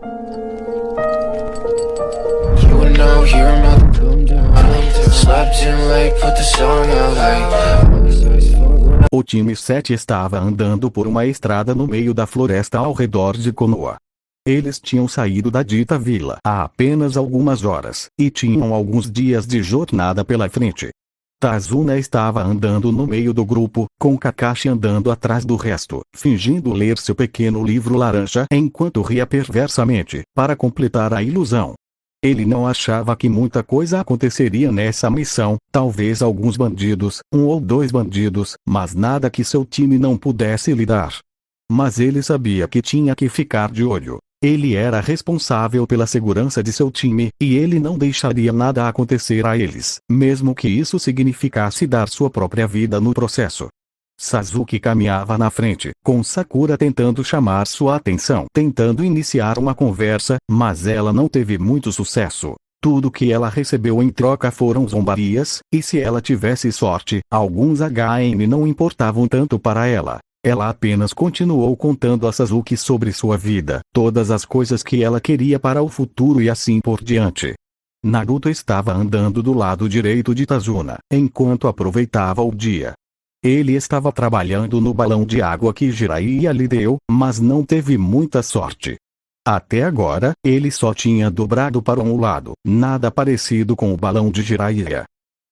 You know you're not come down. Slept in late, put the song out late. O time 7 estava andando por uma estrada no meio da floresta ao redor de Konoha. Eles tinham saído da dita vila há apenas algumas horas, e tinham alguns dias de jornada pela frente. Tazuna estava andando no meio do grupo, com Kakashi andando atrás do resto, fingindo ler seu pequeno livro laranja enquanto ria perversamente, para completar a ilusão. Ele não achava que muita coisa aconteceria nessa missão, talvez alguns bandidos, 1 ou 2 bandidos, mas nada que seu time não pudesse lidar. Mas ele sabia que tinha que ficar de olho. Ele era responsável pela segurança de seu time, e ele não deixaria nada acontecer a eles, mesmo que isso significasse dar sua própria vida no processo. Sasuke caminhava na frente, com Sakura tentando chamar sua atenção, tentando iniciar uma conversa, mas ela não teve muito sucesso. Tudo que ela recebeu em troca foram zombarias, e se ela tivesse sorte, alguns HM não importavam tanto para ela. Ela apenas continuou contando a Sasuke sobre sua vida, todas as coisas que ela queria para o futuro e assim por diante. Naruto estava andando do lado direito de Tazuna, enquanto aproveitava o dia. Ele estava trabalhando no balão de água que Jiraiya lhe deu, mas não teve muita sorte. Até agora, ele só tinha dobrado para um lado, nada parecido com o balão de Jiraiya.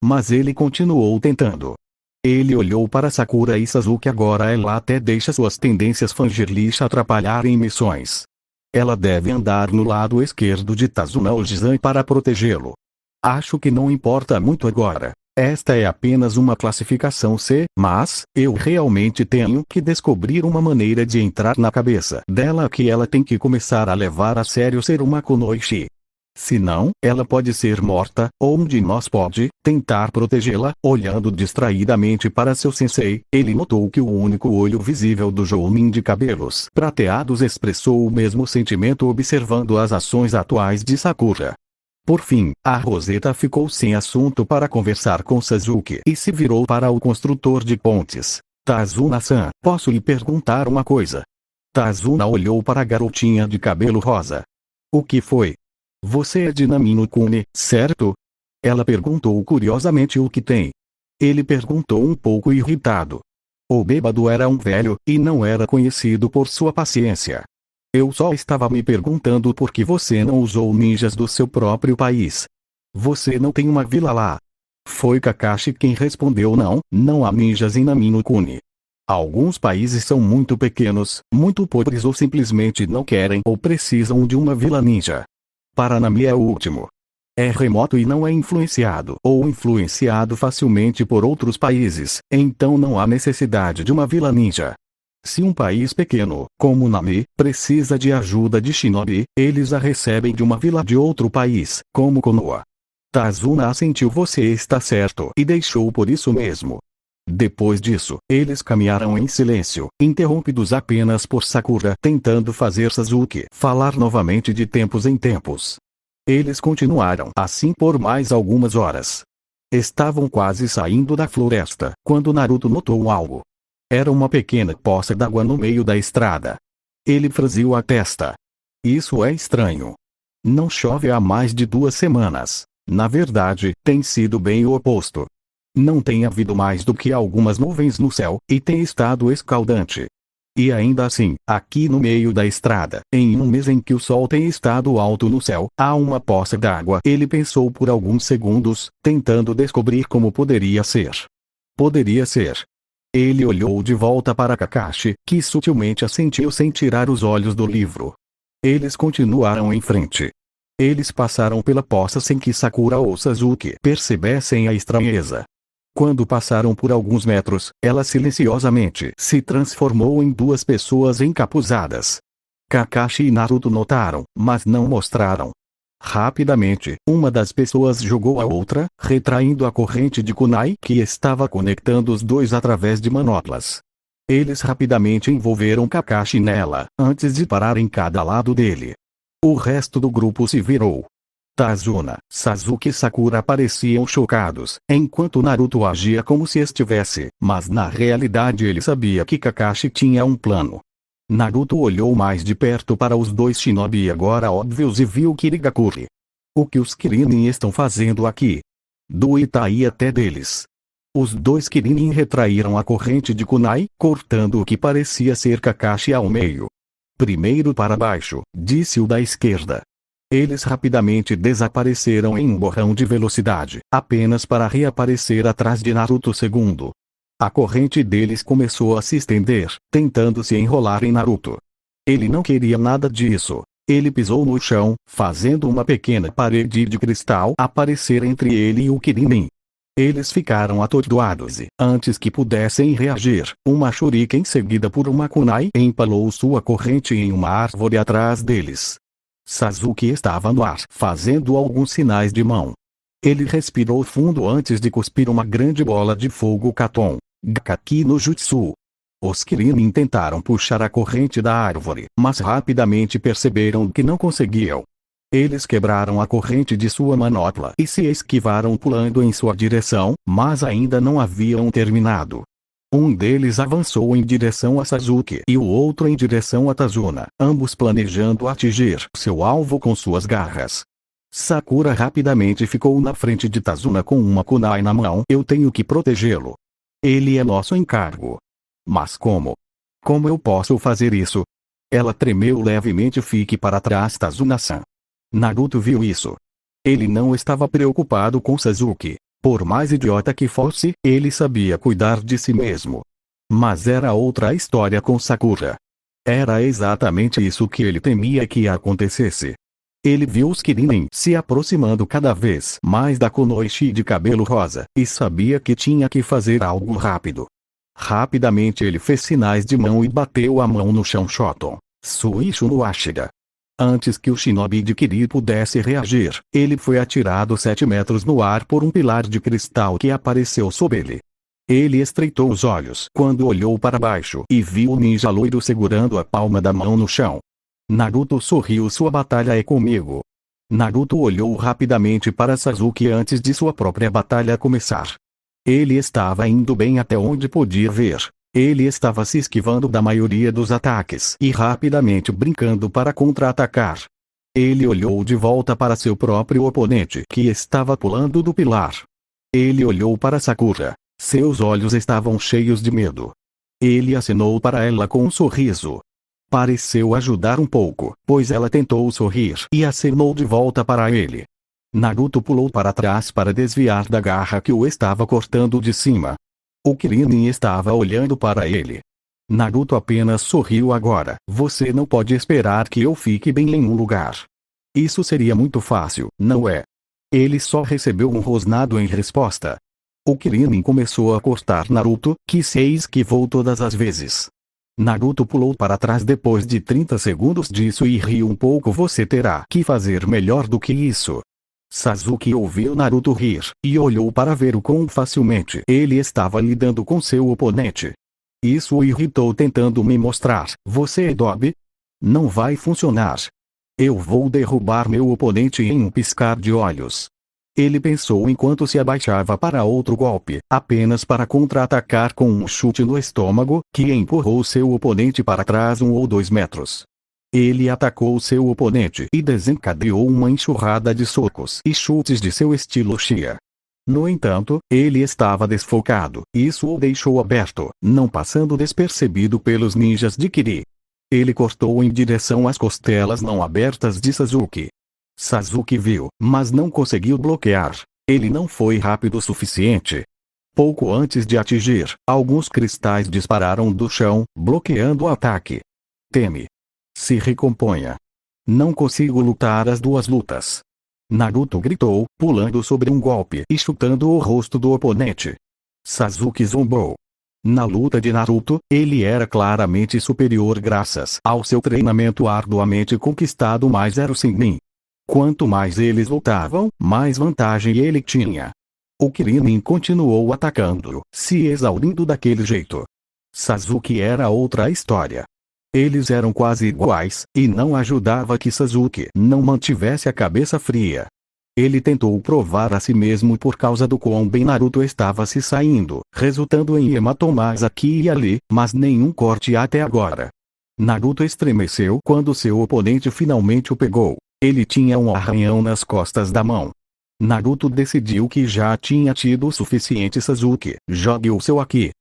Mas ele continuou tentando. Ele olhou para Sakura e Sasuke. Agora ela até deixa suas tendências fangirlish atrapalharem missões. Ela deve andar no lado esquerdo de Tazuna Ojizan para protegê-lo. Acho que não importa muito agora. Esta é apenas uma classificação C, mas eu realmente tenho que descobrir uma maneira de entrar na cabeça dela que ela tem que começar a levar a sério ser uma Kunoichi. Senão, ela pode ser morta, ou um de nós pode tentar protegê-la. Olhando distraidamente para seu sensei, ele notou que o único olho visível do Jounin de cabelos prateados expressou o mesmo sentimento observando as ações atuais de Sakura. Por fim, a Roseta ficou sem assunto para conversar com Sasuke e se virou para o construtor de pontes. Tazuna-san, posso lhe perguntar uma coisa? Tazuna olhou para a garotinha de cabelo rosa. O que foi? Você é de Nami no Kuni, certo? Ela perguntou curiosamente. O que tem? Ele perguntou um pouco irritado. O bêbado era um velho, e não era conhecido por sua paciência. Eu só estava me perguntando por que você não usou ninjas do seu próprio país. Você não tem uma vila lá. Foi Kakashi quem respondeu. Não há ninjas em Nami no Kuni. Alguns países são muito pequenos, muito pobres ou simplesmente não querem ou precisam de uma vila ninja. Paranami é o último. É remoto e não é influenciado ou influenciado facilmente por outros países, então não há necessidade de uma vila ninja. Se um país pequeno, como Nami, precisa de ajuda de shinobi, eles a recebem de uma vila de outro país, como Konoha. Tazuna assentiu. Você está certo, e deixou por isso mesmo. Depois disso, eles caminharam em silêncio, interrompidos apenas por Sakura tentando fazer Sasuke falar novamente de tempos em tempos. Eles continuaram assim por mais algumas horas. Estavam quase saindo da floresta, quando Naruto notou algo. Era uma pequena poça d'água no meio da estrada. Ele franziu a testa. Isso é estranho. Não chove há mais de 2 semanas. Na verdade, tem sido bem o oposto. Não tem havido mais do que algumas nuvens no céu, e tem estado escaldante. E ainda assim, aqui no meio da estrada, em um mês em que o sol tem estado alto no céu, há uma poça d'água. Ele pensou por alguns segundos, tentando descobrir como poderia ser. Poderia ser. Ele olhou de volta para Kakashi, que sutilmente assentiu sem tirar os olhos do livro. Eles continuaram em frente. Eles passaram pela poça sem que Sakura ou Sasuke percebessem a estranheza. Quando passaram por alguns metros, ela silenciosamente se transformou em 2 pessoas encapuzadas. Kakashi e Naruto notaram, mas não mostraram. Rapidamente, uma das pessoas jogou a outra, retraindo a corrente de kunai que estava conectando os dois através de manoplas. Eles rapidamente envolveram Kakashi nela, antes de parar em cada lado dele. O resto do grupo se virou. Tazuna, Sasuke e Sakura pareciam chocados, enquanto Naruto agia como se estivesse, mas na realidade ele sabia que Kakashi tinha um plano. Naruto olhou mais de perto para os dois shinobi agora óbvios e viu Kirigakure. O que os Kirinin estão fazendo aqui? Do Itaí até deles. Os dois Kirinin retraíram a corrente de kunai, cortando o que parecia ser Kakashi ao meio. Primeiro para baixo, disse o da esquerda. Eles rapidamente desapareceram em um borrão de velocidade, apenas para reaparecer atrás de Naruto II. A corrente deles começou a se estender, tentando se enrolar em Naruto. Ele não queria nada disso. Ele pisou no chão, fazendo uma pequena parede de cristal aparecer entre ele e o Kirinin. Eles ficaram atordoados e, antes que pudessem reagir, uma shuriken seguida por uma kunai empalou sua corrente em uma árvore atrás deles. Sasuke estava no ar, fazendo alguns sinais de mão. Ele respirou fundo antes de cuspir uma grande bola de fogo Katon, Gakaki no Jutsu. Os Kirinin tentaram puxar a corrente da árvore, mas rapidamente perceberam que não conseguiam. Eles quebraram a corrente de sua manopla e se esquivaram pulando em sua direção, mas ainda não haviam terminado. Um deles avançou em direção a Sasuke e o outro em direção a Tazuna, ambos planejando atingir seu alvo com suas garras. Sakura rapidamente ficou na frente de Tazuna com uma kunai na mão. Eu tenho que protegê-lo. Ele é nosso encargo. Mas como? Como eu posso fazer isso? Ela tremeu levemente. Fique para trás, Tazuna-san. Naruto viu isso. Ele não estava preocupado com Sasuke. Por mais idiota que fosse, ele sabia cuidar de si mesmo. Mas era outra história com Sakura. Era exatamente isso que ele temia que acontecesse. Ele viu os Kirinin se aproximando cada vez mais da Kunoichi de cabelo rosa, e sabia que tinha que fazer algo rápido. Rapidamente ele fez sinais de mão e bateu a mão no chão. Shoton, Suishu no Ashida. Antes que o shinobi de Kiri pudesse reagir, ele foi atirado 7 metros no ar por um pilar de cristal que apareceu sob ele. Ele estreitou os olhos quando olhou para baixo e viu o ninja loiro segurando a palma da mão no chão. Naruto sorriu. Sua batalha é comigo. Naruto olhou rapidamente para Sasuke antes de sua própria batalha começar. Ele estava indo bem até onde podia ver. Ele estava se esquivando da maioria dos ataques e rapidamente brincando para contra-atacar. Ele olhou de volta para seu próprio oponente que estava pulando do pilar. Ele olhou para Sakura. Seus olhos estavam cheios de medo. Ele acenou para ela com um sorriso. Pareceu ajudar um pouco, pois ela tentou sorrir e acenou de volta para ele. Naruto pulou para trás para desviar da garra que o estava cortando de cima. O Krillin estava olhando para ele. Naruto apenas sorriu agora. Você não pode esperar que eu fique bem em um lugar. Isso seria muito fácil, não é? Ele só recebeu um rosnado em resposta. O Krillin começou a cortar Naruto, que se esquivou todas as vezes. Naruto pulou para trás depois de 30 segundos disso e riu um pouco. Você terá que fazer melhor do que isso. Sasuke ouviu Naruto rir, e olhou para ver o quão facilmente ele estava lidando com seu oponente. Isso o irritou. Tentando me mostrar, você é Dobe? Não vai funcionar. Eu vou derrubar meu oponente em um piscar de olhos. Ele pensou enquanto se abaixava para outro golpe, apenas para contra-atacar com um chute no estômago, que empurrou seu oponente para trás 1 ou 2 metros. Ele atacou seu oponente e desencadeou uma enxurrada de socos e chutes de seu estilo Shia. No entanto, ele estava desfocado, e isso o deixou aberto, não passando despercebido pelos ninjas de Kiri. Ele cortou em direção às costelas não abertas de Sasuke. Sasuke viu, mas não conseguiu bloquear. Ele não foi rápido o suficiente. Pouco antes de atingir, alguns cristais dispararam do chão, bloqueando o ataque. Teme. Se recomponha. Não consigo lutar as duas lutas. Naruto gritou, pulando sobre um golpe e chutando o rosto do oponente. Sasuke zombou. Na luta de Naruto, ele era claramente superior graças ao seu treinamento arduamente conquistado, mas era o Sennin. Quanto mais eles lutavam, mais vantagem ele tinha. O Krillin continuou atacando-o, se exaurindo daquele jeito. Sasuke era outra história. Eles eram quase iguais, e não ajudava que Sasuke não mantivesse a cabeça fria. Ele tentou provar a si mesmo por causa do quão bem Naruto estava se saindo, resultando em hematomas aqui e ali, mas nenhum corte até agora. Naruto estremeceu quando seu oponente finalmente o pegou. Ele tinha um arranhão nas costas da mão. Naruto decidiu que já tinha tido o suficiente. Sasuke, jogue o seu Haki.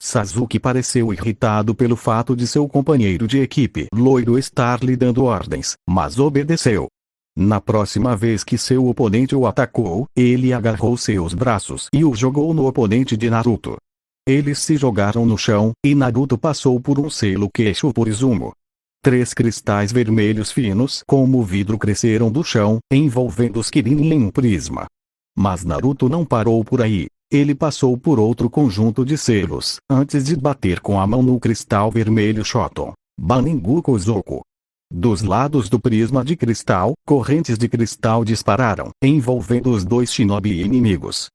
Sasuke pareceu irritado pelo fato de seu companheiro de equipe loiro estar lhe dando ordens, mas obedeceu. Na próxima vez que seu oponente o atacou, ele agarrou seus braços e o jogou no oponente de Naruto. Eles se jogaram no chão, e Naruto passou por um selo queixo por Izumo. 3 cristais vermelhos finos como vidro cresceram do chão, envolvendo os Kirin em um prisma. Mas Naruto não parou por aí. Ele passou por outro conjunto de selos, antes de bater com a mão no cristal vermelho Shoton, Baningu Kozoku. Dos lados do prisma de cristal, correntes de cristal dispararam, envolvendo os 2 shinobi inimigos.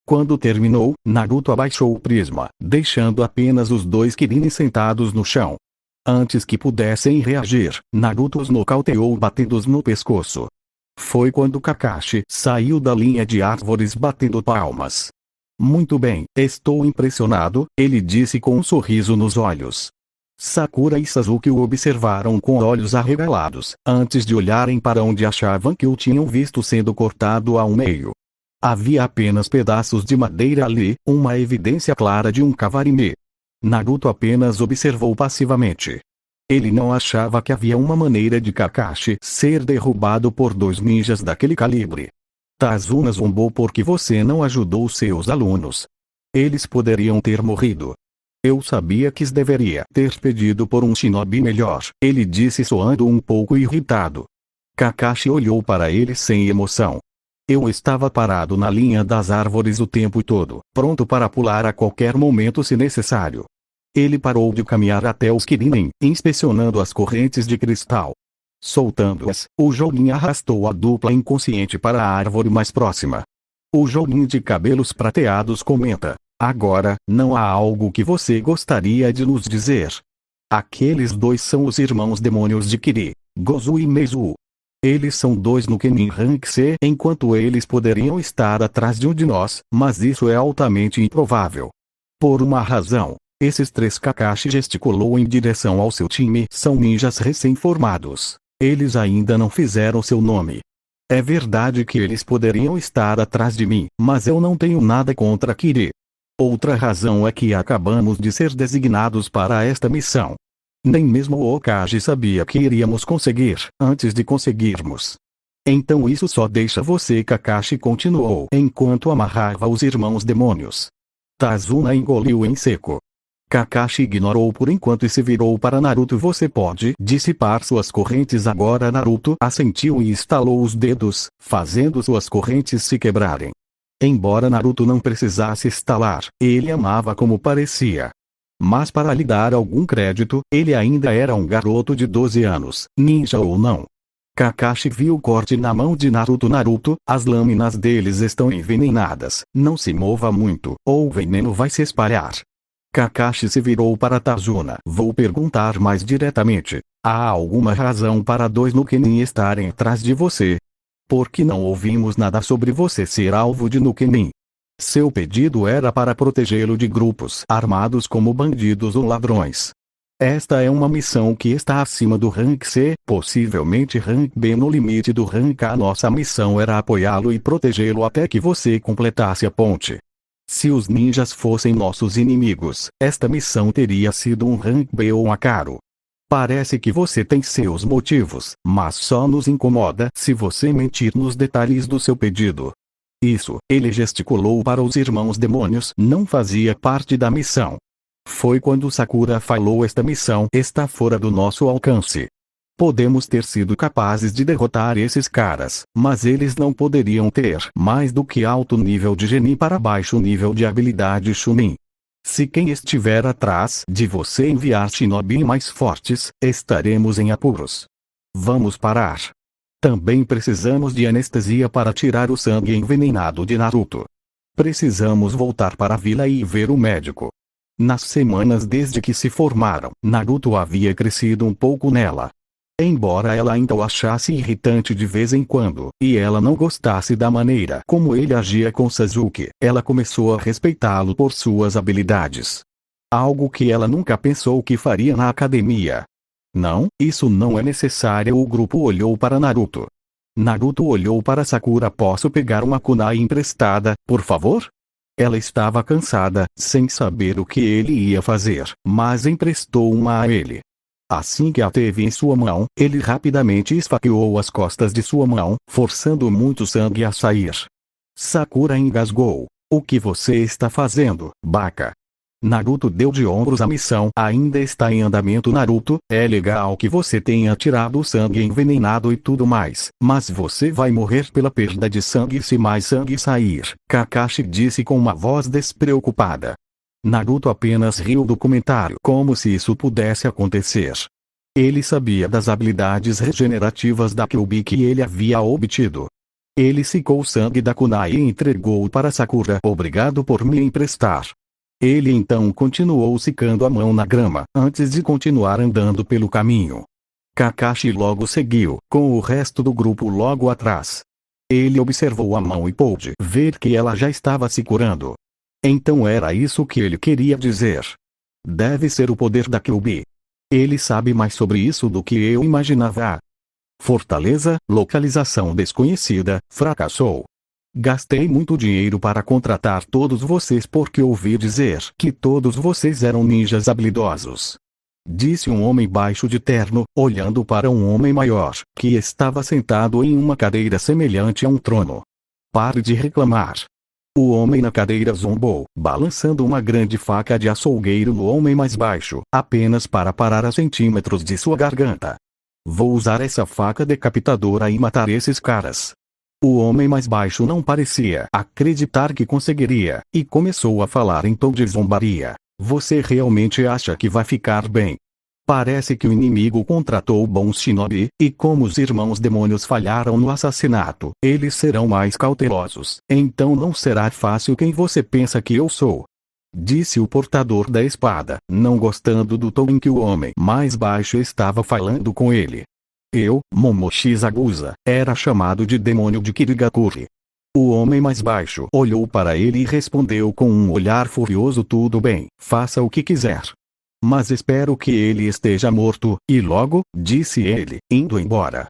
Quando terminou, Naruto abaixou o prisma, deixando apenas os 2 Kirin sentados no chão. Antes que pudessem reagir, Naruto os nocauteou batendo-os no pescoço. Foi quando Kakashi saiu da linha de árvores batendo palmas. Muito bem, estou impressionado, ele disse com um sorriso nos olhos. Sakura e Sasuke o observaram com olhos arregalados, antes de olharem para onde achavam que o tinham visto sendo cortado ao meio. Havia apenas pedaços de madeira ali, uma evidência clara de um kawarime. Naruto apenas observou passivamente. Ele não achava que havia uma maneira de Kakashi ser derrubado por 2 ninjas daquele calibre. Tazuna zombou porque você não ajudou seus alunos. Eles poderiam ter morrido. Eu sabia que deveria ter pedido por um shinobi melhor, ele disse soando um pouco irritado. Kakashi olhou para ele sem emoção. Eu estava parado na linha das árvores o tempo todo, pronto para pular a qualquer momento se necessário. Ele parou de caminhar até os Kirin, inspecionando as correntes de cristal. Soltando-as, o Jounin arrastou a dupla inconsciente para a árvore mais próxima. O Jounin de cabelos prateados comenta: agora, não há algo que você gostaria de nos dizer? Aqueles 2 são os irmãos demônios de Kiri, Gozu e Meizu. Eles são 2 no Kenin Rank C, enquanto eles poderiam estar atrás de um de nós, mas isso é altamente improvável. Por uma razão, esses 3 Kakashi gesticulou em direção ao seu time são ninjas recém-formados. Eles ainda não fizeram seu nome. É verdade que eles poderiam estar atrás de mim, mas eu não tenho nada contra Kiri. Outra razão é que acabamos de ser designados para esta missão. Nem mesmo o Hokage sabia que iríamos conseguir, antes de conseguirmos. Então isso só deixa você. Kakashi continuou enquanto amarrava os irmãos demônios. Tazuna engoliu em seco. Kakashi ignorou por enquanto e se virou para Naruto. Você pode dissipar suas correntes agora. Naruto assentiu e estalou os dedos, fazendo suas correntes se quebrarem. Embora Naruto não precisasse estalar, ele amava como parecia. Mas para lhe dar algum crédito, ele ainda era um garoto de 12 anos, ninja ou não. Kakashi viu o corte na mão de Naruto. Naruto, as lâminas deles estão envenenadas, não se mova muito, ou o veneno vai se espalhar. Kakashi se virou para Tazuna. Vou perguntar mais diretamente. Há alguma razão para 2 Nukenin estarem atrás de você? Porque não ouvimos nada sobre você ser alvo de Nukenin. Seu pedido era para protegê-lo de grupos armados como bandidos ou ladrões. Esta é uma missão que está acima do Rank C, possivelmente Rank B no limite do Rank A. Nossa missão era apoiá-lo e protegê-lo até que você completasse a ponte. Se os ninjas fossem nossos inimigos, esta missão teria sido um Rank B ou um Akaro. Parece que você tem seus motivos, mas só nos incomoda se você mentir nos detalhes do seu pedido. Isso, ele gesticulou para os irmãos demônios, não fazia parte da missão. Foi quando Sakura falou: esta missão está fora do nosso alcance. Podemos ter sido capazes de derrotar esses caras, mas eles não poderiam ter mais do que alto nível de Genin para baixo nível de habilidade Chunin. Se quem estiver atrás de você enviar shinobi mais fortes, estaremos em apuros. Vamos parar. Também precisamos de anestesia para tirar o sangue envenenado de Naruto. Precisamos voltar para a vila e ver o médico. Nas semanas desde que se formaram, Naruto havia crescido um pouco nela. Embora ela ainda o achasse irritante de vez em quando, e ela não gostasse da maneira como ele agia com Sasuke, ela começou a respeitá-lo por suas habilidades. Algo que ela nunca pensou que faria na academia. Não, isso não é necessário. O grupo olhou para Naruto. Naruto olhou para Sakura. Posso pegar uma kunai emprestada, por favor? Ela estava cansada, sem saber o que ele ia fazer, mas emprestou uma a ele. Assim que a teve em sua mão, ele rapidamente esfaqueou as costas de sua mão, forçando muito sangue a sair. Sakura engasgou. O que você está fazendo, Baka? Naruto deu de ombros. A missão ainda está em andamento. Naruto, é legal que você tenha tirado o sangue envenenado e tudo mais, mas você vai morrer pela perda de sangue se mais sangue sair, Kakashi disse com uma voz despreocupada. Naruto apenas riu do comentário como se isso pudesse acontecer. Ele sabia das habilidades regenerativas da Kyuubi que ele havia obtido. Ele secou o sangue da kunai e entregou-o para Sakura. Obrigado por me emprestar. Ele então continuou secando a mão na grama, antes de continuar andando pelo caminho. Kakashi logo seguiu, com o resto do grupo logo atrás. Ele observou a mão e pôde ver que ela já estava se curando. Então era isso que ele queria dizer. Deve ser o poder da Kyuubi. Ele sabe mais sobre isso do que eu imaginava. Fortaleza, localização desconhecida, fracassou. Gastei muito dinheiro para contratar todos vocês porque ouvi dizer que todos vocês eram ninjas habilidosos. Disse um homem baixo de terno, olhando para um homem maior, que estava sentado em uma cadeira semelhante a um trono. Pare de reclamar. O homem na cadeira zombou, balançando uma grande faca de açougueiro no homem mais baixo, apenas para parar a centímetros de sua garganta. Vou usar essa faca decapitadora e matar esses caras. O homem mais baixo não parecia acreditar que conseguiria, e começou a falar em tom de zombaria. Você realmente acha que vai ficar bem? Parece que o inimigo contratou bons shinobi, e como os irmãos demônios falharam no assassinato, eles serão mais cautelosos. Então não será fácil quem você pensa que eu sou. Disse o portador da espada, não gostando do tom em que o homem mais baixo estava falando com ele. Eu, Momoshi Zabuza, era chamado de demônio de Kirigakuri. O homem mais baixo olhou para ele e respondeu com um olhar furioso: tudo bem, faça o que quiser. Mas espero que ele esteja morto, e logo, disse ele, indo embora.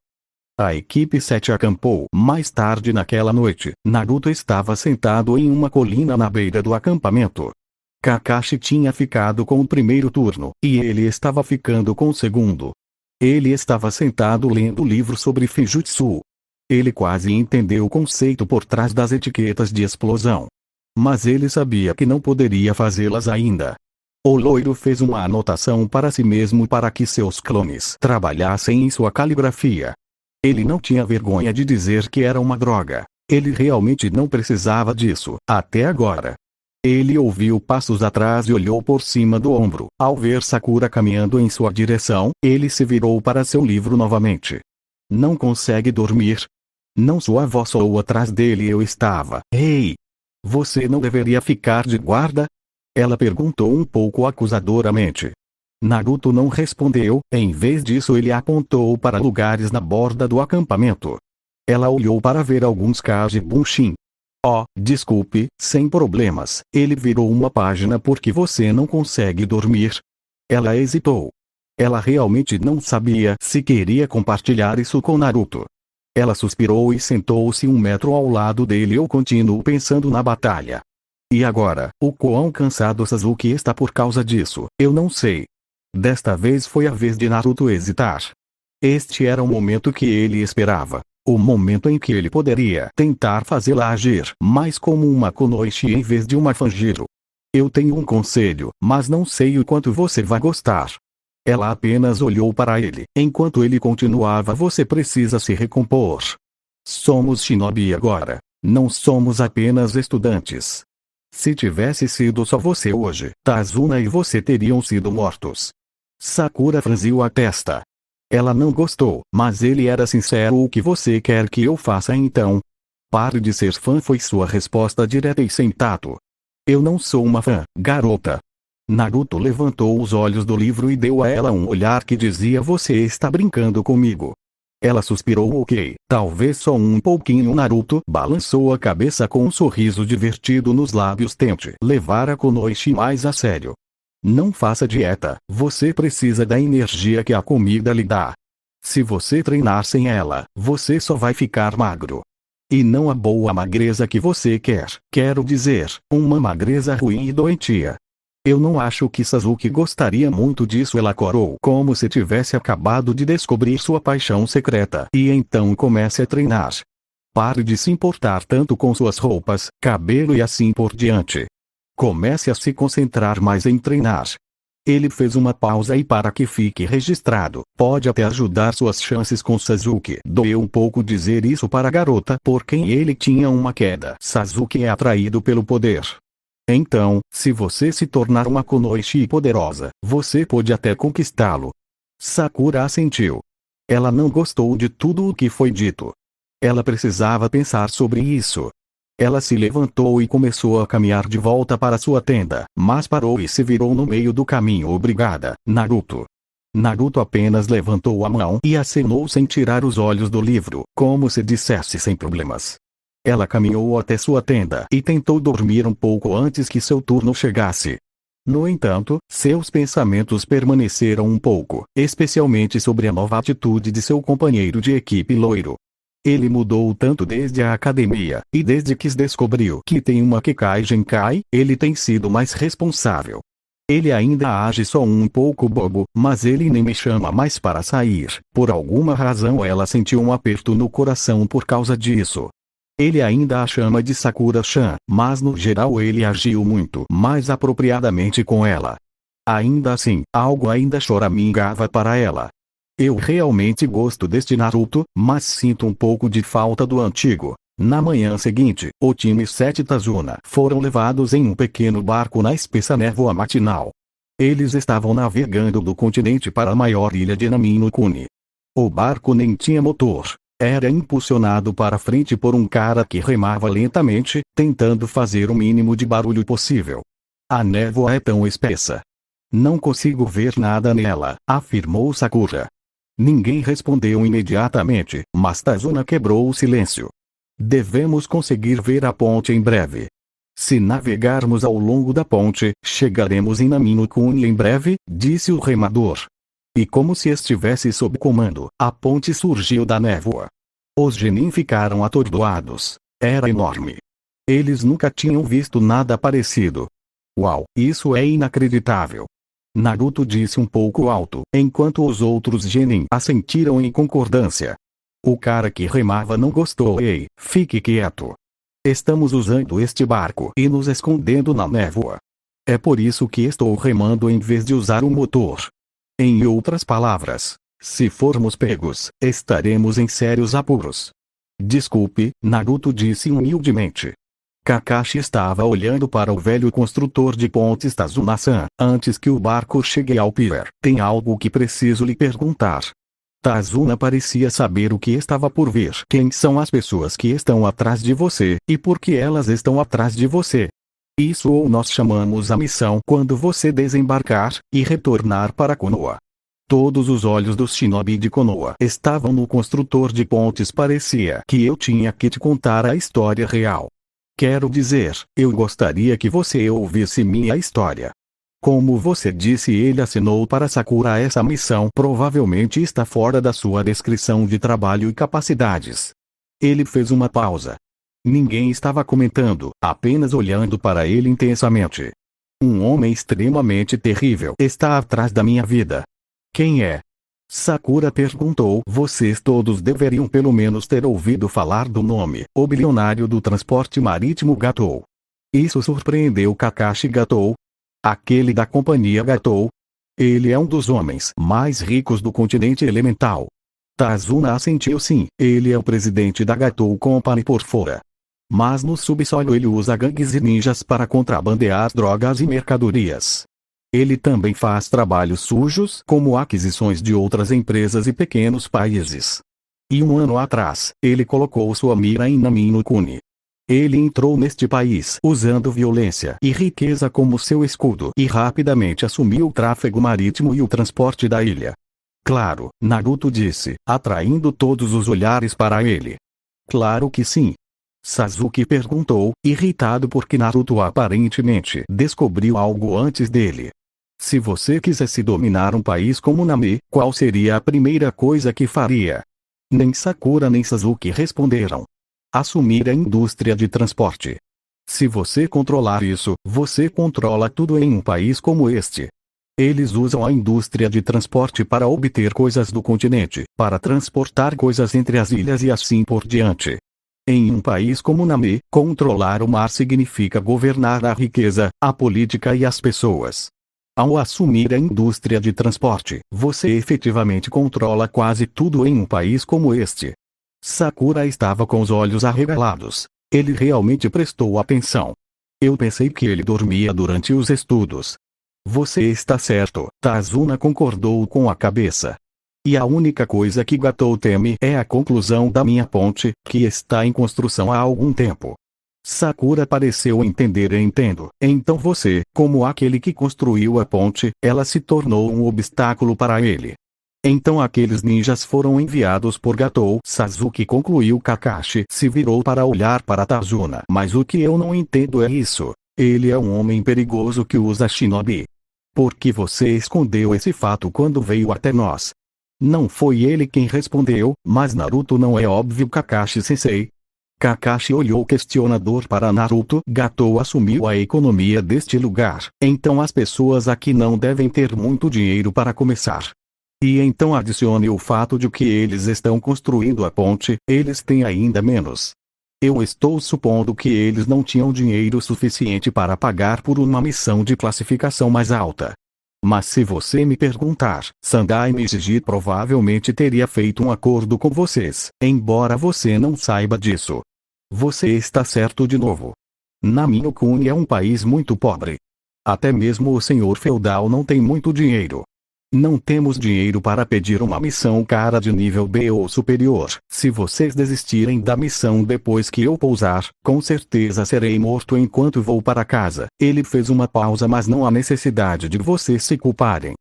A equipe 7 acampou. Mais tarde naquela noite, Naruto estava sentado em uma colina na beira do acampamento. Kakashi tinha ficado com o primeiro turno, e ele estava ficando com o segundo. Ele estava sentado lendo o livro sobre Finjutsu. Ele quase entendeu o conceito por trás das etiquetas de explosão. Mas ele sabia que não poderia fazê-las ainda. O loiro fez uma anotação para si mesmo para que seus clones trabalhassem em sua caligrafia. Ele não tinha vergonha de dizer que era uma droga. Ele realmente não precisava disso, até agora. Ele ouviu passos atrás e olhou por cima do ombro. Ao ver Sakura caminhando em sua direção, ele se virou para seu livro novamente. Não consegue dormir? Não, sua voz soou atrás dele. Eu estava. Ei! Você não deveria ficar de guarda? Ela perguntou um pouco acusadoramente. Naruto não respondeu, em vez disso ele apontou para lugares na borda do acampamento. Ela olhou para ver alguns Kaji Bunshin. Oh, desculpe, sem problemas, ele virou uma página porque você não consegue dormir. Ela hesitou. Ela realmente não sabia se queria compartilhar isso com Naruto. Ela suspirou e sentou-se 1 metro ao lado dele. Eu continuo pensando na batalha. E agora, o quão cansado Sasuke está por causa disso, eu não sei. Desta vez foi a vez de Naruto hesitar. Este era o momento que ele esperava. O momento em que ele poderia tentar fazê-la agir mais como uma Kunoichi em vez de uma Fanjiro. Eu tenho um conselho, mas não sei o quanto você vai gostar. Ela apenas olhou para ele, enquanto ele continuava. Você precisa se recompor. Somos shinobi agora. Não somos apenas estudantes. Se tivesse sido só você hoje, Tazuna e você teriam sido mortos. Sakura franziu a testa. Ela não gostou, mas ele era sincero. O que você quer que eu faça então? Pare de ser fã, foi sua resposta direta e sem tato. Eu não sou uma fã, garota. Naruto levantou os olhos do livro e deu a ela um olhar que dizia: você está brincando comigo. Ela suspirou. Ok, talvez só um pouquinho. Naruto balançou a cabeça com um sorriso divertido nos lábios. Tente levar a Kunoichi mais a sério. Não faça dieta, você precisa da energia que a comida lhe dá. Se você treinar sem ela, você só vai ficar magro. E não a boa magreza que você quer, quero dizer, uma magreza ruim e doentia. Eu não acho que Sasuke gostaria muito disso, ela corou como se tivesse acabado de descobrir sua paixão secreta. E então comece a treinar. Pare de se importar tanto com suas roupas, cabelo e assim por diante. Comece a se concentrar mais em treinar. Ele fez uma pausa e para que fique registrado, pode até ajudar suas chances com Sasuke. Doeu um pouco dizer isso para a garota por quem ele tinha uma queda. Sasuke é atraído pelo poder. Então, se você se tornar uma Kunoichi poderosa, você pode até conquistá-lo. Sakura assentiu. Ela não gostou de tudo o que foi dito. Ela precisava pensar sobre isso. Ela se levantou e começou a caminhar de volta para sua tenda, mas parou e se virou no meio do caminho. Obrigada, Naruto. Naruto apenas levantou a mão e acenou sem tirar os olhos do livro, como se dissesse sem problemas. Ela caminhou até sua tenda e tentou dormir um pouco antes que seu turno chegasse. No entanto, seus pensamentos permaneceram um pouco, especialmente sobre a nova atitude de seu companheiro de equipe loiro. Ele mudou tanto desde a academia, e desde que descobriu que tem uma Kekai Genkai, ele tem sido mais responsável. Ele ainda age só um pouco bobo, mas ele nem me chama mais para sair. Por alguma razão ela sentiu um aperto no coração por causa disso. Ele ainda a chama de Sakura-chan, mas no geral ele agiu muito mais apropriadamente com ela. Ainda assim, algo ainda choramingava para ela. Eu realmente gosto deste Naruto, mas sinto um pouco de falta do antigo. Na manhã seguinte, o time 7 Tazuna foram levados em um pequeno barco na espessa névoa matinal. Eles estavam navegando do continente para a maior ilha de Nami no Kuni. O barco nem tinha motor. Era impulsionado para frente por um cara que remava lentamente, tentando fazer o mínimo de barulho possível. A névoa é tão espessa. Não consigo ver nada nela, afirmou Sakura. Ninguém respondeu imediatamente, mas Tazuna quebrou o silêncio. Devemos conseguir ver a ponte em breve. Se navegarmos ao longo da ponte, chegaremos em Nami no Kuni em breve, disse o remador. E como se estivesse sob comando, a ponte surgiu da névoa. Os genin ficaram atordoados. Era enorme. Eles nunca tinham visto nada parecido. Uau, isso é inacreditável. Naruto disse um pouco alto, enquanto os outros genin assentiram em concordância. O cara que remava não gostou. Ei, fique quieto. Estamos usando este barco e nos escondendo na névoa. É por isso que estou remando em vez de usar o motor. Em outras palavras, se formos pegos, estaremos em sérios apuros. Desculpe, Naruto disse humildemente. Kakashi estava olhando para o velho construtor de pontes Tazuna-san, antes que o barco chegue ao pier. Tem algo que preciso lhe perguntar. Tazuna parecia saber o que estava por vir. Quem são as pessoas que estão atrás de você, e por que elas estão atrás de você? Isso ou nós chamamos a missão quando você desembarcar e retornar para Konoha. Todos os olhos dos shinobi de Konoha estavam no construtor de pontes. Parecia que eu tinha que te contar a história real. Quero dizer, eu gostaria que você ouvisse minha história. Como você disse, ele assinou para Sakura. Essa missão provavelmente está fora da sua descrição de trabalho e capacidades. Ele fez uma pausa. Ninguém estava comentando, apenas olhando para ele intensamente. Um homem extremamente terrível está atrás da minha vida. Quem é? Sakura perguntou. Vocês todos deveriam pelo menos ter ouvido falar do nome. O bilionário do transporte marítimo Gatou. Isso surpreendeu Kakashi. Gatou? Aquele da companhia Gatou? Ele é um dos homens mais ricos do continente elemental. Tazuna assentiu. Sim, ele é o presidente da Gatou Company por fora. Mas no subsolo ele usa gangues e ninjas para contrabandear drogas e mercadorias. Ele também faz trabalhos sujos, como aquisições de outras empresas e pequenos países. E um ano atrás, ele colocou sua mira em Nami no Kuni. Ele entrou neste país usando violência e riqueza como seu escudo e rapidamente assumiu o tráfego marítimo e o transporte da ilha. Claro, Naruto disse, atraindo todos os olhares para ele. Claro que sim. Sasuke perguntou, irritado porque Naruto aparentemente descobriu algo antes dele. Se você quisesse dominar um país como Nami, qual seria a primeira coisa que faria? Nem Sakura nem Sasuke responderam. Assumir a indústria de transporte. Se você controlar isso, você controla tudo em um país como este. Eles usam a indústria de transporte para obter coisas do continente, para transportar coisas entre as ilhas e assim por diante. Em um país como Nami, controlar o mar significa governar a riqueza, a política e as pessoas. Ao assumir a indústria de transporte, você efetivamente controla quase tudo em um país como este. Sakura estava com os olhos arregalados. Ele realmente prestou atenção. Eu pensei que ele dormia durante os estudos. Você está certo, Tazuna concordou com a cabeça. E a única coisa que Gatou teme é a conclusão da minha ponte, que está em construção há algum tempo. Sakura pareceu entender e entendo. Então você, como aquele que construiu a ponte, ela se tornou um obstáculo para ele. Então aqueles ninjas foram enviados por Gatou. Sasuke concluiu. Kakashi se virou para olhar para Tazuna. Mas o que eu não entendo é isso. Ele é um homem perigoso que usa shinobi. Por que você escondeu esse fato quando veio até nós? Não foi ele quem respondeu, mas Naruto não é óbvio. Kakashi-sensei. Kakashi olhou questionador para Naruto. Gatou assumiu a economia deste lugar. Então as pessoas aqui não devem ter muito dinheiro para começar. E então adicione o fato de que eles estão construindo a ponte, eles têm ainda menos. Eu estou supondo que eles não tinham dinheiro suficiente para pagar por uma missão de classificação mais alta. Mas se você me perguntar, Sandai Mishiji provavelmente teria feito um acordo com vocês, embora você não saiba disso. Você está certo de novo. Nami no Kuni é um país muito pobre. Até mesmo o senhor feudal não tem muito dinheiro. Não temos dinheiro para pedir uma missão cara de nível B ou superior. Se vocês desistirem da missão depois que eu pousar, com certeza serei morto enquanto vou para casa. Ele fez uma pausa, mas não há necessidade de vocês se culparem.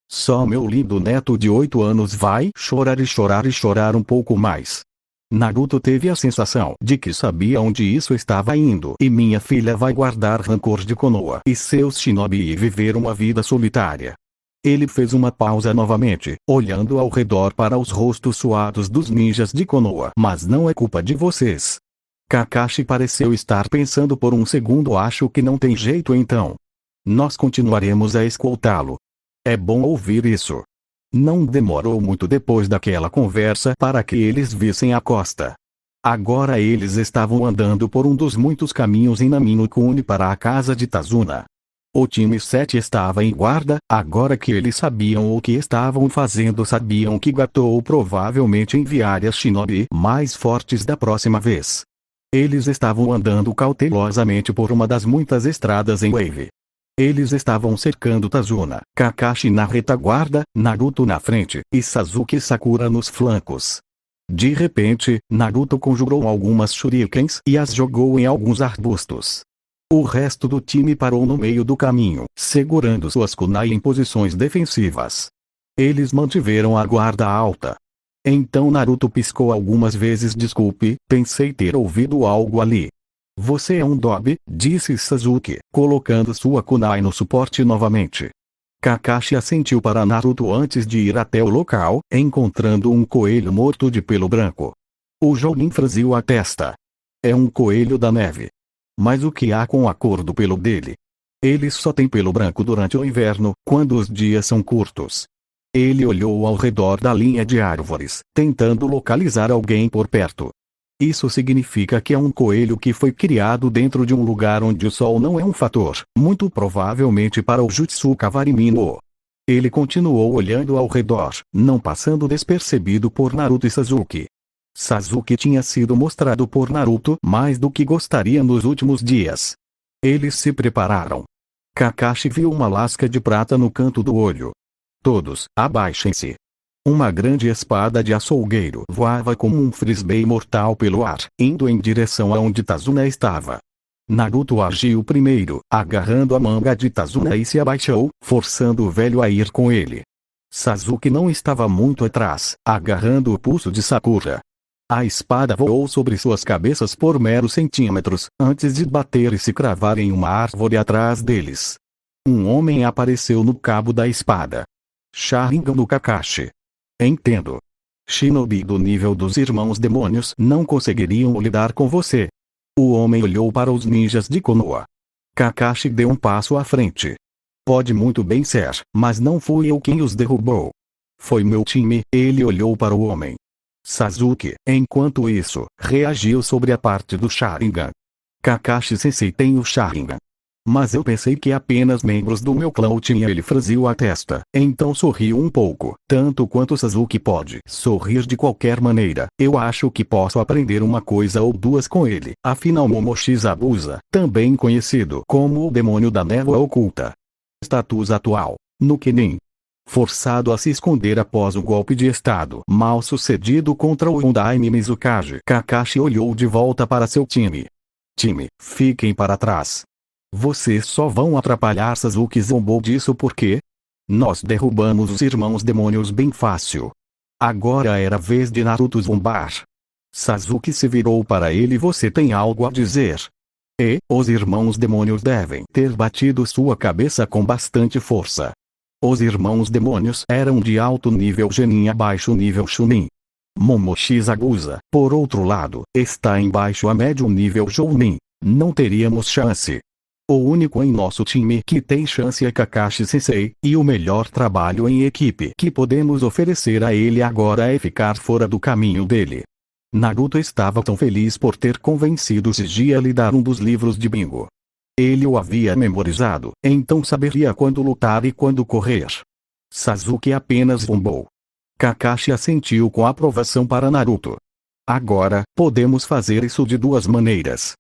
Só meu lindo neto de 8 anos vai chorar e chorar e chorar um pouco mais. Naruto teve a sensação de que sabia onde isso estava indo. E minha filha vai guardar rancor de Konoha e seus shinobi e viver uma vida solitária. Ele fez uma pausa novamente, olhando ao redor para os rostos suados dos ninjas de Konoha. Mas não é culpa de vocês. Kakashi pareceu estar pensando por um segundo. Acho que não tem jeito então. Nós continuaremos a escoltá-lo. É bom ouvir isso. Não demorou muito depois daquela conversa para que eles vissem a costa. Agora eles estavam andando por um dos muitos caminhos em Nami no Kuni para a casa de Tazuna. O time 7 estava em guarda. Agora que eles sabiam o que estavam fazendo, sabiam que Gatou provavelmente enviaria shinobi mais fortes da próxima vez. Eles estavam andando cautelosamente por uma das muitas estradas em Wave. Eles estavam cercando Tazuna, Kakashi na retaguarda, Naruto na frente, e Sasuke e Sakura nos flancos. De repente, Naruto conjurou algumas shurikens e as jogou em alguns arbustos. O resto do time parou no meio do caminho, segurando suas kunai em posições defensivas. Eles mantiveram a guarda alta. Então Naruto piscou algumas vezes. Desculpe, pensei ter ouvido algo ali. Você é um Dobe, disse Sasuke, colocando sua kunai no suporte novamente. Kakashi assentiu para Naruto antes de ir até o local, encontrando um coelho morto de pelo branco. O Jounin franziu a testa. É um coelho da neve. Mas o que há com a cor do pelo dele? Ele só tem pelo branco durante o inverno, quando os dias são curtos. Ele olhou ao redor da linha de árvores, tentando localizar alguém por perto. Isso significa que é um coelho que foi criado dentro de um lugar onde o sol não é um fator, muito provavelmente para o Jutsu Kawarimi no. Ele continuou olhando ao redor, não passando despercebido por Naruto e Sasuke. Sasuke tinha sido mostrado por Naruto mais do que gostaria nos últimos dias. Eles se prepararam. Kakashi viu uma lasca de prata no canto do olho. Todos, abaixem-se. Uma grande espada de açougueiro voava como um frisbee mortal pelo ar, indo em direção aonde Tazuna estava. Naruto agiu primeiro, agarrando a manga de Tazuna e se abaixou, forçando o velho a ir com ele. Sasuke não estava muito atrás, agarrando o pulso de Sakura. A espada voou sobre suas cabeças por meros centímetros, antes de bater e se cravar em uma árvore atrás deles. Um homem apareceu no cabo da espada. Sharingan do Kakashi. Entendo. Shinobi do nível dos irmãos demônios não conseguiriam lidar com você. O homem olhou para os ninjas de Konoha. Kakashi deu um passo à frente. Pode muito bem ser, mas não fui eu quem os derrubou. Foi meu time. Ele olhou para o homem. Sasuke, enquanto isso, reagiu sobre a parte do Sharingan. Kakashi-sensei tem o Sharingan. Mas eu pensei que apenas membros do meu clã tinham. Ele franziu a testa, então sorriu um pouco. Tanto quanto Sasuke pode sorrir de qualquer maneira, eu acho que posso aprender uma coisa ou duas com ele. Afinal, Momoshi Zabuza, também conhecido como o demônio da névoa oculta. Status atual: no Kenin. Forçado a se esconder após o golpe de estado mal sucedido contra o Undaime Mizukage. Kakashi olhou de volta para seu time. Time, fiquem para trás. Vocês só vão atrapalhar. Sasuke zombou disso porque nós derrubamos os irmãos demônios bem fácil. Agora era a vez de Naruto zombar. Sasuke se virou para ele. Você tem algo a dizer? E os irmãos demônios devem ter batido sua cabeça com bastante força. Os irmãos demônios eram de alto nível Genin a baixo nível Chunin. Momoshi Zabuza, por outro lado, está em baixo a médio nível Jounin. Não teríamos chance. O único em nosso time que tem chance é Kakashi-sensei, e o melhor trabalho em equipe que podemos oferecer a ele agora é ficar fora do caminho dele. Naruto estava tão feliz por ter convencido Shinji a lhe dar um dos livros de bingo. Ele o havia memorizado, então saberia quando lutar e quando correr. Sasuke apenas zombou. Kakashi assentiu com aprovação para Naruto. Agora, podemos fazer isso de duas maneiras.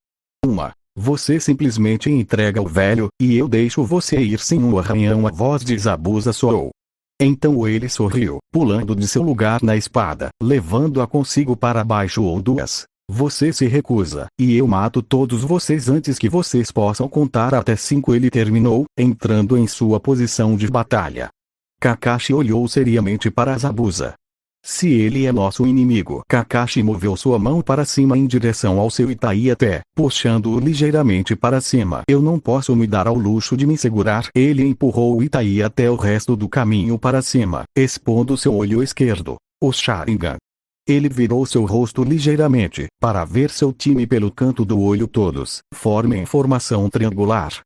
Uma, você simplesmente entrega o velho, e eu deixo você ir sem um arranhão. A voz de Zabuza soou. Então ele sorriu, pulando de seu lugar na espada, levando-a consigo para baixo. Ou duas, você se recusa, e eu mato todos vocês antes que vocês possam contar até 5. Ele terminou, entrando em sua posição de batalha. Kakashi olhou seriamente para Zabuza. Se ele é nosso inimigo. Kakashi moveu sua mão para cima em direção ao seu Itaí-até, puxando-o ligeiramente para cima. Eu não posso me dar ao luxo de me segurar. Ele empurrou o Itaí-até o resto do caminho para cima, expondo seu olho esquerdo, o Sharingan. Ele virou seu rosto ligeiramente, para ver seu time pelo canto do olho. Todos formem formação triangular.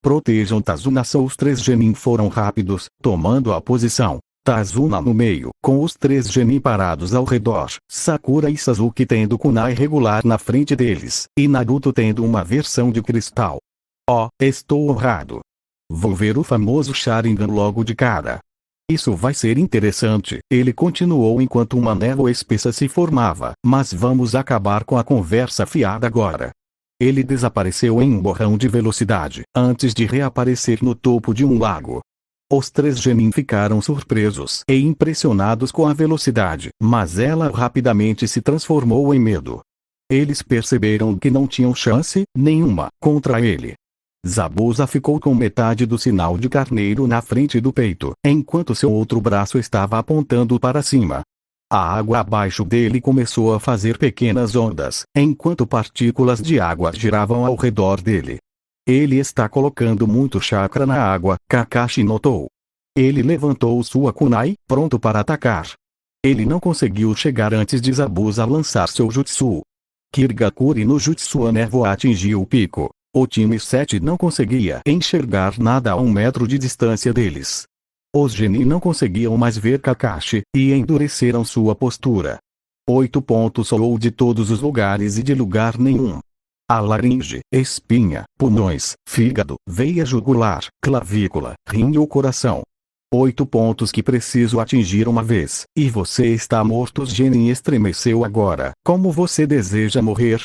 Protejam Tazuna. Os 3 Genin foram rápidos, tomando a posição. Tazuna no meio, com os 3 Genin parados ao redor, Sakura e Sasuke tendo kunai regular na frente deles, e Naruto tendo uma versão de cristal. Oh, estou honrado. Vou ver o famoso Sharingan logo de cara. Isso vai ser interessante. Ele continuou enquanto uma névoa espessa se formava. Mas vamos acabar com a conversa fiada agora. Ele desapareceu em um borrão de velocidade, antes de reaparecer no topo de um lago. Os 3 Genin ficaram surpresos e impressionados com a velocidade, mas ela rapidamente se transformou em medo. Eles perceberam que não tinham chance nenhuma contra ele. Zabuza ficou com metade do sinal de carneiro na frente do peito, enquanto seu outro braço estava apontando para cima. A água abaixo dele começou a fazer pequenas ondas, enquanto partículas de água giravam ao redor dele. Ele está colocando muito chakra na água, Kakashi notou. Ele levantou sua kunai, pronto para atacar. Ele não conseguiu chegar antes de Zabuza lançar seu jutsu. Kirigakuri no jutsu. A névoa atingiu o pico. O time 7 não conseguia enxergar nada a 1 metro de distância deles. Os Genin não conseguiam mais ver Kakashi, e endureceram sua postura. 8 pontos soou de todos os lugares e de lugar nenhum. A laringe, espinha, pulmões, fígado, veia jugular, clavícula, rim e o coração. 8 pontos que preciso atingir uma vez, e você está morto. Os Genin estremeceu agora. Como você deseja morrer?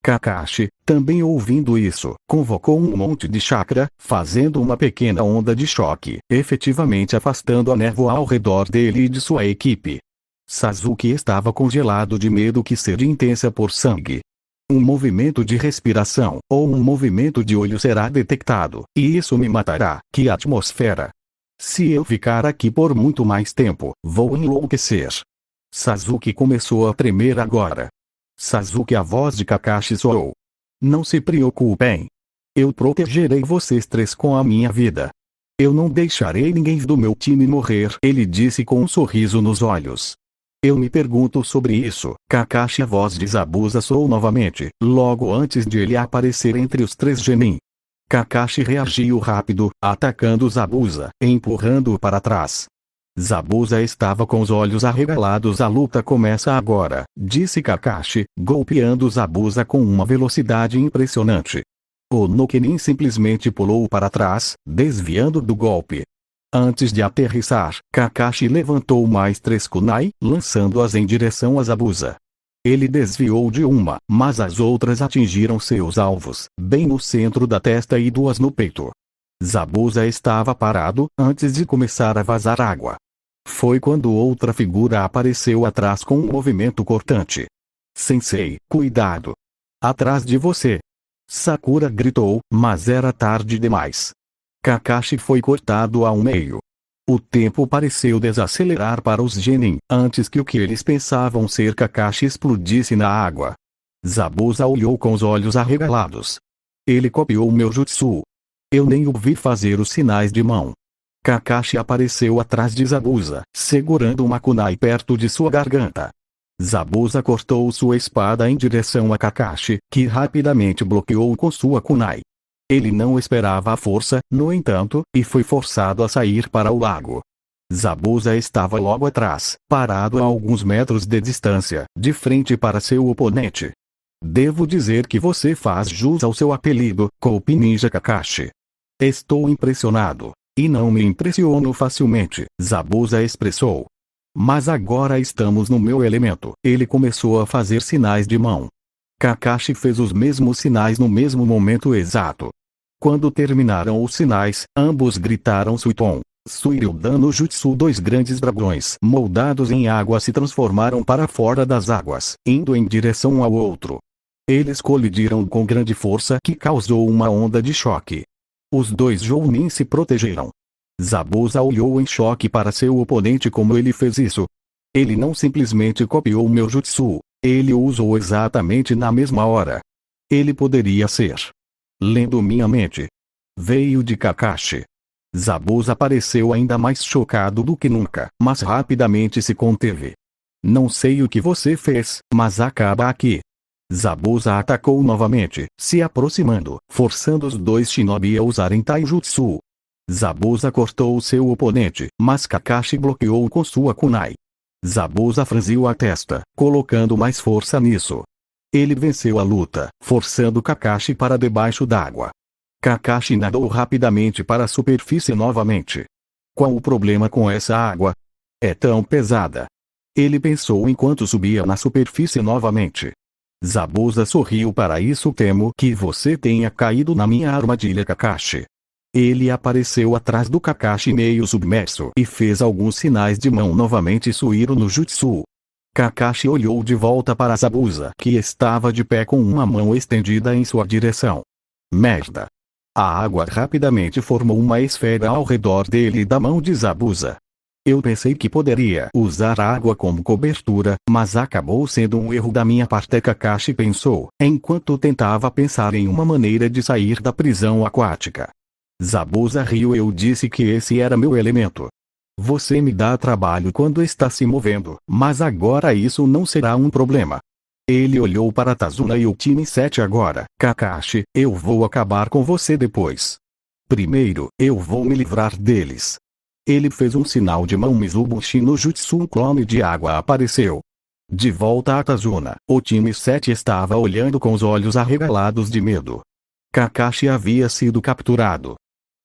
Kakashi, também ouvindo isso, convocou um monte de chakra, fazendo uma pequena onda de choque, efetivamente afastando a névoa ao redor dele e de sua equipe. Sasuke estava congelado de medo. Que sede intensa por sangue. Um movimento de respiração, ou um movimento de olho será detectado, e isso me matará. Que atmosfera! Se eu ficar aqui por muito mais tempo, vou enlouquecer. Sasuke começou a tremer agora. Sasuke, a voz de Kakashi soou. Não se preocupem. Eu protegerei vocês 3 com a minha vida. Eu não deixarei ninguém do meu time morrer, ele disse com um sorriso nos olhos. Eu me pergunto sobre isso. Kakashi, a voz de Zabuza soou novamente, logo antes de ele aparecer entre os 3 genin. Kakashi reagiu rápido, atacando Zabuza, empurrando-o para trás. Zabuza estava com os olhos arregalados. A luta começa agora, disse Kakashi, golpeando Zabuza com uma velocidade impressionante. O Nokenin simplesmente pulou para trás, desviando do golpe. Antes de aterrissar, Kakashi levantou mais 3 kunai, lançando-as em direção a Zabuza. Ele desviou de uma, mas as outras atingiram seus alvos, bem no centro da testa e 2 no peito. Zabuza estava parado, antes de começar a vazar água. Foi quando outra figura apareceu atrás com um movimento cortante. Sensei, cuidado! Atrás de você! Sakura gritou, mas era tarde demais. Kakashi foi cortado ao meio. O tempo pareceu desacelerar para os genin, antes que o que eles pensavam ser Kakashi explodisse na água. Zabuza olhou com os olhos arregalados. Ele copiou meu jutsu. Eu nem o vi fazer os sinais de mão. Kakashi apareceu atrás de Zabuza, segurando uma kunai perto de sua garganta. Zabuza cortou sua espada em direção a Kakashi, que rapidamente bloqueou com sua kunai. Ele não esperava a força, no entanto, e foi forçado a sair para o lago. Zabuza estava logo atrás, parado a alguns metros de distância, de frente para seu oponente. Devo dizer que você faz jus ao seu apelido, Golpe Ninja Kakashi. Estou impressionado. E não me impressiono facilmente, Zabuza expressou. Mas agora estamos no meu elemento. Ele começou a fazer sinais de mão. Kakashi fez os mesmos sinais no mesmo momento exato. Quando terminaram os sinais, ambos gritaram Suiton. Suiryu-dan no Jutsu. 2 grandes dragões moldados em água se transformaram para fora das águas, indo em direção ao outro. Eles colidiram com grande força que causou uma onda de choque. Os 2 jounin se protegeram. Zabuza olhou em choque para seu oponente. Como ele fez isso? Ele não simplesmente copiou meu jutsu. Ele o usou exatamente na mesma hora. Ele poderia ser lendo minha mente. Veio de Kakashi. Zabuza pareceu ainda mais chocado do que nunca, mas rapidamente se conteve. Não sei o que você fez, mas acaba aqui. Zabuza atacou novamente, se aproximando, forçando os 2 shinobi a usarem taijutsu. Zabuza cortou seu oponente, mas Kakashi bloqueou com sua kunai. Zabuza franziu a testa, colocando mais força nisso. Ele venceu a luta, forçando Kakashi para debaixo d'água. Kakashi nadou rapidamente para a superfície novamente. Qual o problema com essa água? É tão pesada. Ele pensou enquanto subia na superfície novamente. Zabuza sorriu. Para isso temo que você tenha caído na minha armadilha, Kakashi. Ele apareceu atrás do Kakashi meio submerso e fez alguns sinais de mão novamente. Suiro no jutsu. Kakashi olhou de volta para Zabuza, que estava de pé com uma mão estendida em sua direção. Merda! A água rapidamente formou uma esfera ao redor dele e da mão de Zabuza. Eu pensei que poderia usar a água como cobertura, mas acabou sendo um erro da minha parte, Kakashi pensou, enquanto tentava pensar em uma maneira de sair da prisão aquática. Zabuza riu. Eu disse que esse era meu elemento. Você me dá trabalho quando está se movendo, mas agora isso não será um problema. Ele olhou para Tazuna e o time 7 agora. Kakashi, eu vou acabar com você depois. Primeiro, eu vou me livrar deles. Ele fez um sinal de mão. Mizubushi no jutsu. Um clone de água apareceu. De volta a Tazuna, o time 7 estava olhando com os olhos arregalados de medo. Kakashi havia sido capturado.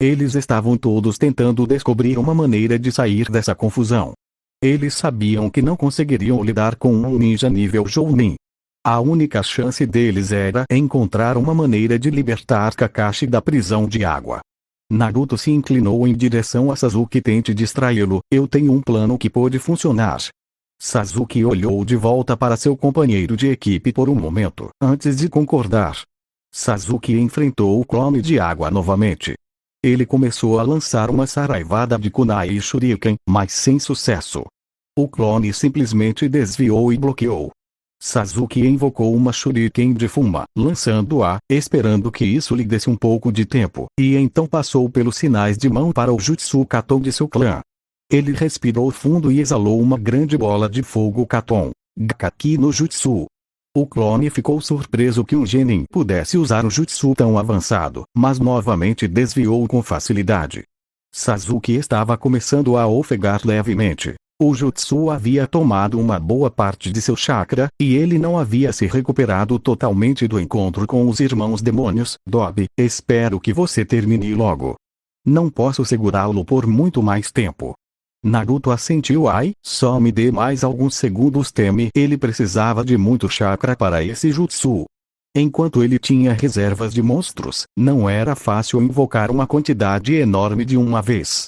Eles estavam todos tentando descobrir uma maneira de sair dessa confusão. Eles sabiam que não conseguiriam lidar com um ninja nível Jounin. A única chance deles era encontrar uma maneira de libertar Kakashi da prisão de água. Naruto se inclinou em direção a Sasuke. Tente distraí-lo. Eu tenho um plano que pode funcionar. Sasuke olhou de volta para seu companheiro de equipe por um momento, antes de concordar. Sasuke enfrentou o clone de água novamente. Ele começou a lançar uma saraivada de kunai e shuriken, mas sem sucesso. O clone simplesmente desviou e bloqueou. Sasuke invocou uma Shuriken de fuma, lançando-a, esperando que isso lhe desse um pouco de tempo, e então passou pelos sinais de mão para o Jutsu Katon de seu clã. Ele respirou fundo e exalou uma grande bola de fogo Katon. Gakaki no Jutsu. O clone ficou surpreso que um genin pudesse usar um jutsu tão avançado, mas novamente desviou com facilidade. Sasuke estava começando a ofegar levemente. O jutsu havia tomado uma boa parte de seu chakra, e ele não havia se recuperado totalmente do encontro com os irmãos demônios. Dobe, espero que você termine logo. Não posso segurá-lo por muito mais tempo. Naruto assentiu. Só me dê mais alguns segundos. Teme. Ele precisava de muito chakra para esse jutsu. Enquanto ele tinha reservas de monstros, não era fácil invocar uma quantidade enorme de uma vez.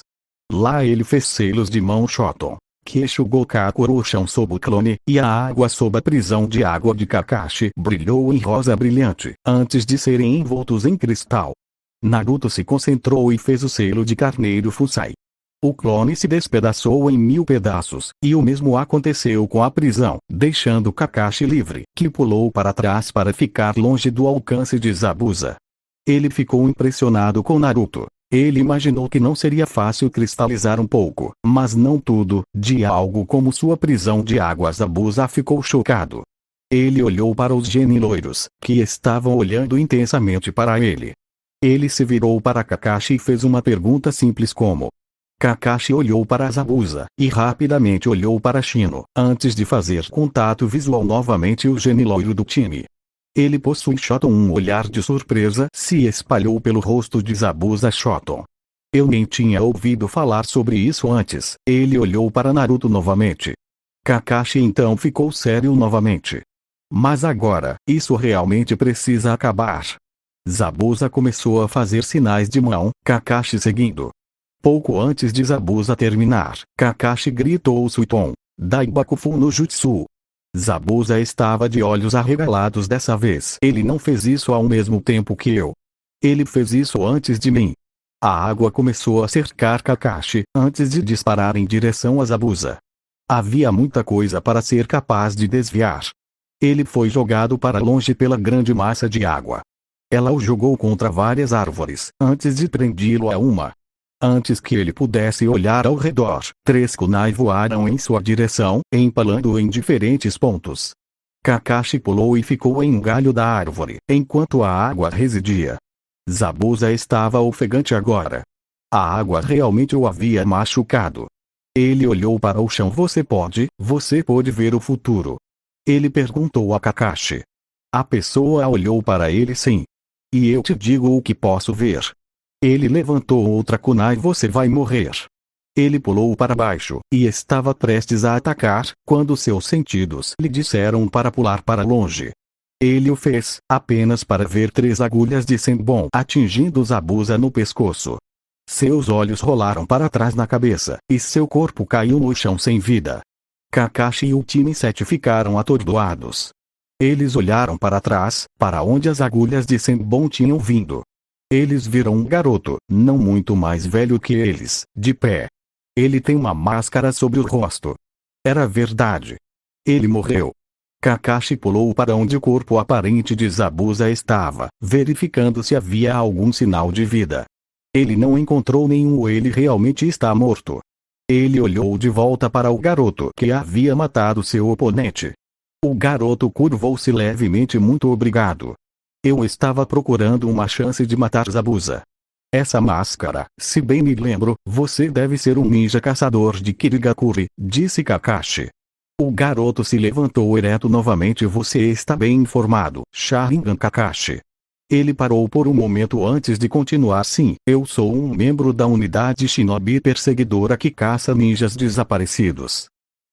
Lá ele fez selos de mão Shoton, que enxugou Kakuro o chão sob o clone, e a água sob a prisão de água de Kakashi brilhou em rosa brilhante, antes de serem envoltos em cristal. Naruto se concentrou e fez o selo de carneiro Fusai. O clone se despedaçou em 1000 pedaços, e o mesmo aconteceu com a prisão, deixando Kakashi livre, que pulou para trás para ficar longe do alcance de Zabuza. Ele ficou impressionado com Naruto. Ele imaginou que não seria fácil cristalizar um pouco, mas não tudo, de algo como sua prisão de água. Zabuza ficou chocado. Ele olhou para os genin loiros, que estavam olhando intensamente para ele. Ele se virou para Kakashi e fez uma pergunta simples como: Kakashi olhou para Zabuza, e rapidamente olhou para Shino, antes de fazer contato visual novamente. O genin loiro do time. Ele possui Shoton. Um olhar de surpresa se espalhou pelo rosto de Zabuza. Shoton. Eu nem tinha ouvido falar sobre isso antes. Ele olhou para Naruto novamente. Kakashi então ficou sério novamente. Mas agora, isso realmente precisa acabar. Zabuza começou a fazer sinais de mão, Kakashi seguindo. Pouco antes de Zabuza terminar, Kakashi gritou Suiton, Daibakufu no jutsu. Zabuza estava de olhos arregalados dessa vez. Ele não fez isso ao mesmo tempo que eu. Ele fez isso antes de mim. A água começou a cercar Kakashi, antes de disparar em direção a Zabuza. Havia muita coisa para ser capaz de desviar. Ele foi jogado para longe pela grande massa de água. Ela o jogou contra várias árvores, antes de prendê-lo a uma. Antes que ele pudesse olhar ao redor, 3 kunai voaram em sua direção, empalando-o em diferentes pontos. Kakashi pulou e ficou em um galho da árvore, enquanto a água residia. Zabuza estava ofegante agora. A água realmente o havia machucado. Ele olhou para o chão. Você pode ver o futuro? Ele perguntou a Kakashi. A pessoa olhou para ele. Sim. E eu te digo o que posso ver. Ele levantou outra kunai. Você vai morrer. Ele pulou para baixo, e estava prestes a atacar, quando seus sentidos lhe disseram para pular para longe. Ele o fez, apenas para ver 3 agulhas de Senbon atingindo Zabuza no pescoço. Seus olhos rolaram para trás na cabeça, e seu corpo caiu no chão sem vida. Kakashi e o time 7 ficaram atordoados. Eles olharam para trás, para onde as agulhas de Senbon tinham vindo. Eles viram um garoto, não muito mais velho que eles, de pé. Ele tem uma máscara sobre o rosto. Era verdade. Ele morreu. Kakashi pulou para onde o corpo aparente de Zabuza estava, verificando se havia algum sinal de vida. Ele não encontrou nenhum. Ele realmente está morto. Ele olhou de volta para o garoto que havia matado seu oponente. O garoto curvou-se levemente. Muito obrigado. Eu estava procurando uma chance de matar Zabuza. Essa máscara, se bem me lembro, você deve ser um ninja caçador de Kirigakuri, disse Kakashi. O garoto se levantou ereto novamente. Você está bem informado, Sharingan Kakashi. Ele parou por um momento antes de continuar. Sim, eu sou um membro da unidade Shinobi perseguidora que caça ninjas desaparecidos.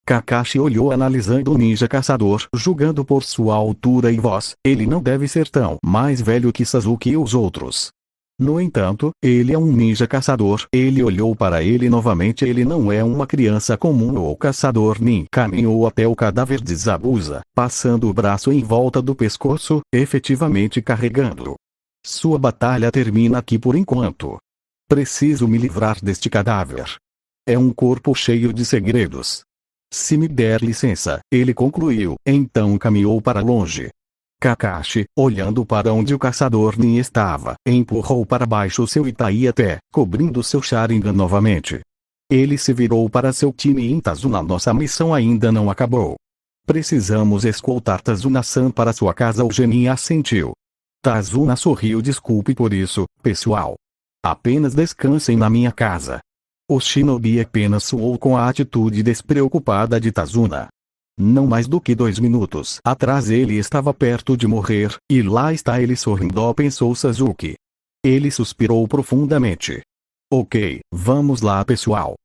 Kakashi olhou analisando o ninja caçador, julgando por sua altura e voz. Ele não deve ser tão mais velho que Sasuke e os outros. No entanto, ele é um ninja caçador. Ele olhou para ele novamente. Ele não é uma criança comum ou caçador. Nin caminhou até o cadáver de Zabuza, passando o braço em volta do pescoço, efetivamente carregando-o. Sua batalha termina aqui por enquanto. Preciso me livrar deste cadáver. É um corpo cheio de segredos. Se me der licença, ele concluiu, então caminhou para longe. Kakashi, olhando para onde o caçador Nin estava, empurrou para baixo seu Itaí-até, cobrindo seu Sharingan novamente. Ele se virou para seu time em Tazuna. Nossa missão ainda não acabou. Precisamos escoltar Tazuna-san para sua casa. O genin assentiu. Tazuna sorriu. Desculpe por isso, pessoal. Apenas descansem na minha casa. O shinobi apenas suou com a atitude despreocupada de Tazuna. Não mais do que 2 minutos atrás ele estava perto de morrer, e lá está ele sorrindo, pensou Sasuke. Ele suspirou profundamente. Ok, vamos lá pessoal.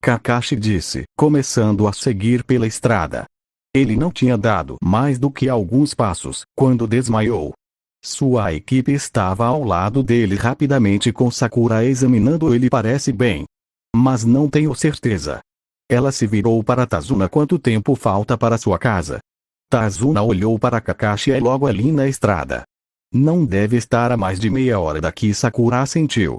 Kakashi disse, começando a seguir pela estrada. Ele não tinha dado mais do que alguns passos, quando desmaiou. Sua equipe estava ao lado dele rapidamente com Sakura examinando ele. Parece bem. Mas não tenho certeza. Ela se virou para Tazuna. Quanto tempo falta para sua casa? Tazuna olhou para Kakashi. É logo ali na estrada. Não deve estar a mais de meia hora daqui. Sakura assentiu.